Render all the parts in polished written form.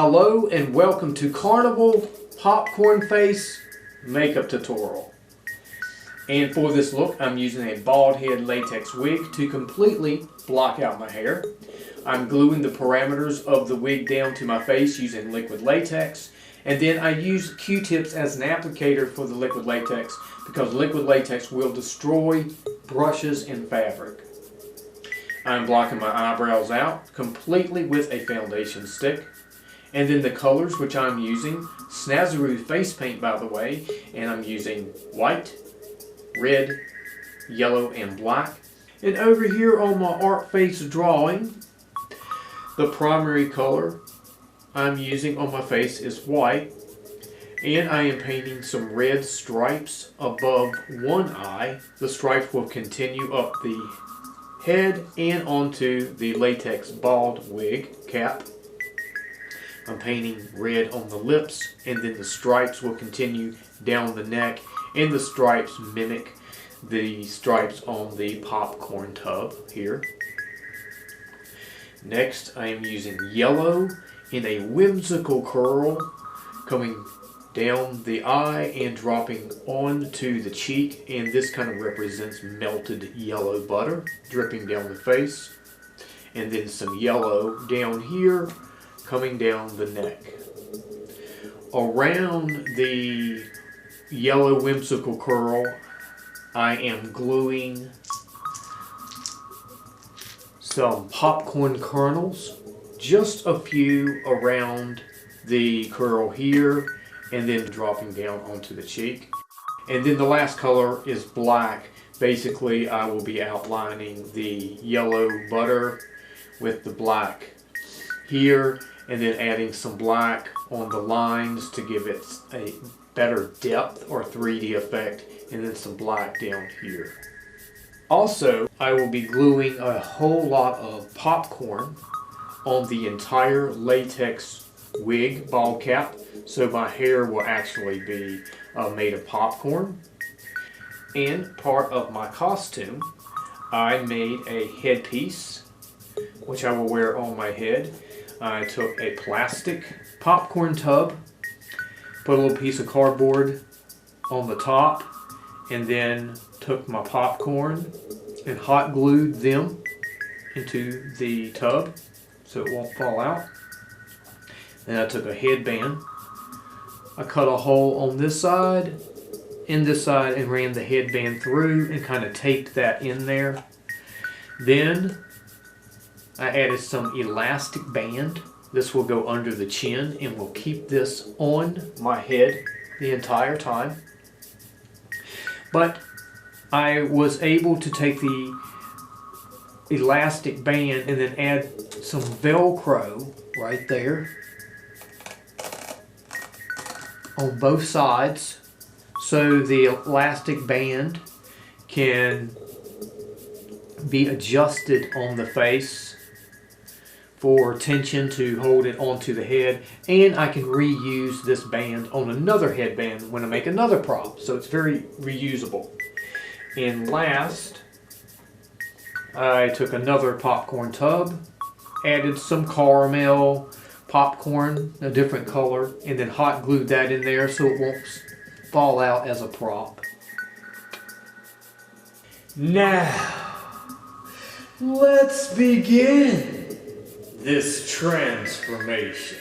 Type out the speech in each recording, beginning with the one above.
Hello and welcome to Carnival Popcorn Face Makeup Tutorial. And for this look, I'm using a bald head latex wig to completely block out my hair. I'm gluing the parameters of the wig down to my face using liquid latex. And then I use Q-tips as an applicator for the liquid latex because liquid latex will destroy brushes and fabric. I'm blocking my eyebrows out completely with a foundation stick. And then the colors which I'm using, Snazaroo face paint by the way, and I'm using white, red, yellow, and black. And over here on my art face drawing, the primary color I'm using on my face is white. And I am painting some red stripes above one eye. The stripes will continue up the head and onto the latex bald wig cap. I'm painting red on the lips, and then the stripes will continue down the neck, and the stripes mimic the stripes on the popcorn tub here. Next, I am using yellow in a whimsical curl coming down the eye and dropping onto the cheek, and this kind of represents melted yellow butter dripping down the face, and then some yellow down here coming down the neck. Around the yellow whimsical curl, I am gluing some popcorn kernels, just a few around the curl here, and then dropping down onto the cheek. And then the last color is black. Basically, I will be outlining the yellow butter with the black here, and then adding some black on the lines to give it a better depth or 3D effect, and then some black down here. Also, I will be gluing a whole lot of popcorn on the entire latex wig bald cap, so my hair will actually be made of popcorn. And part of my costume, I made a headpiece, which I will wear on my head. I took a plastic popcorn tub, put a little piece of cardboard on the top, and then took my popcorn and hot glued them into the tub so it won't fall out. Then I took a headband. I cut a hole on this side and this side and ran the headband through and kind of taped that in there. Then I added some elastic band. This will go under the chin and will keep this on my head the entire time. But I was able to take the elastic band and then add some Velcro right there on both sides, so the elastic band can be adjusted on the face for tension to hold it onto the head, and I can reuse this band on another headband when I make another prop, so it's very reusable. And last, I took another popcorn tub, added some caramel popcorn, a different color, and then hot glued that in there so it won't fall out as a prop. Now, let's begin this transformation.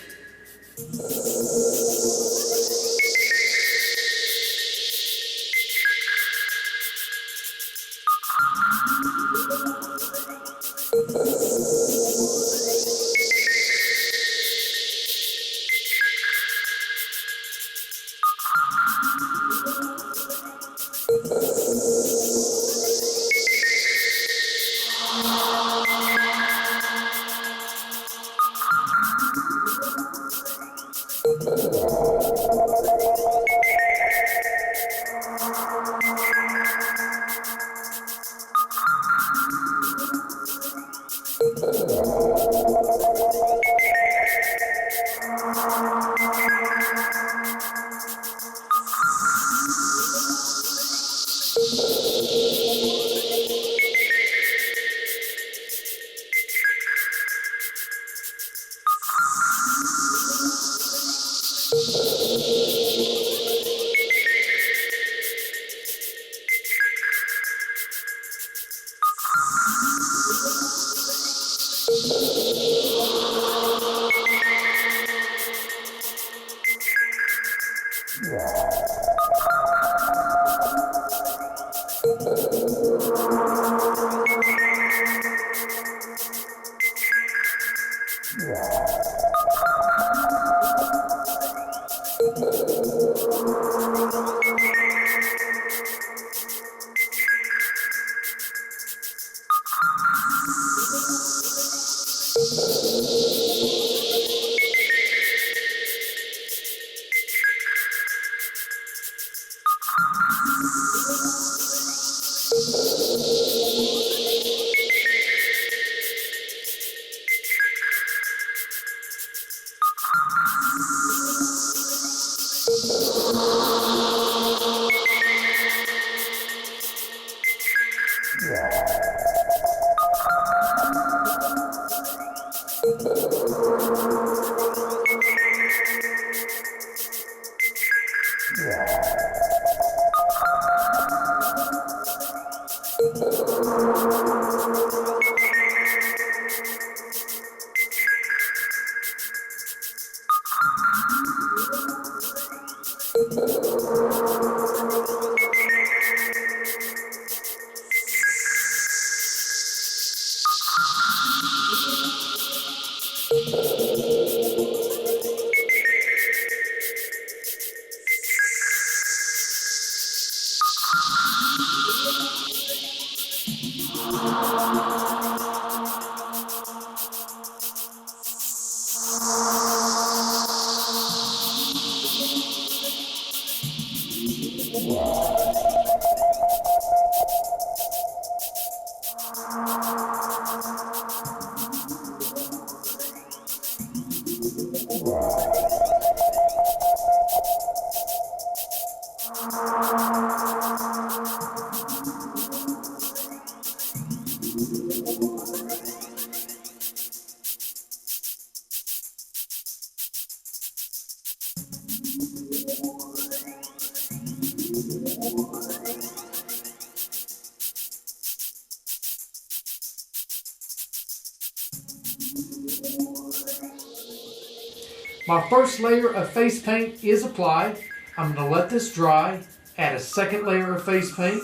My first layer of face paint is applied. I'm going to let this dry, add a second layer of face paint,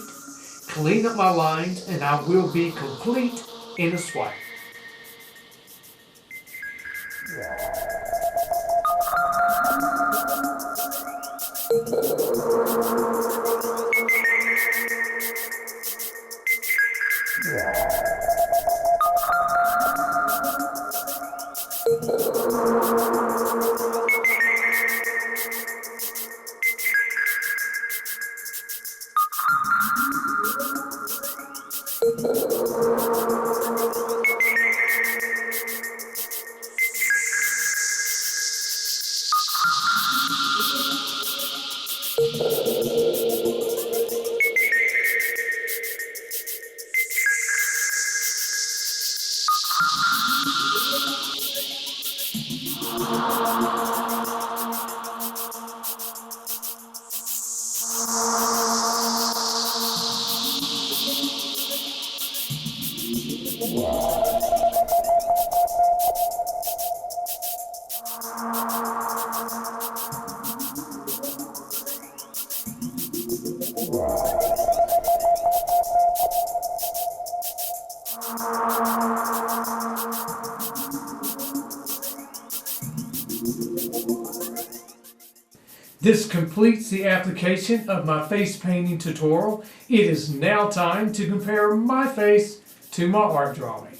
clean up my lines, and I will be complete in a swipe. This completes the application of my face painting tutorial. It is now time to compare my face to my art drawing.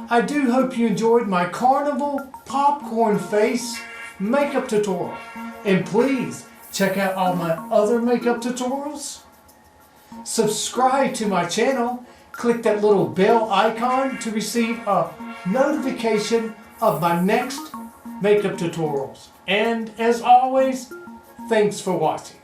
I do hope you enjoyed my Carnival popcorn face makeup tutorial. And please check out all my other makeup tutorials. Subscribe to my channel. Click that little bell icon to receive a notification of my next makeup tutorials. And as always, thanks for watching.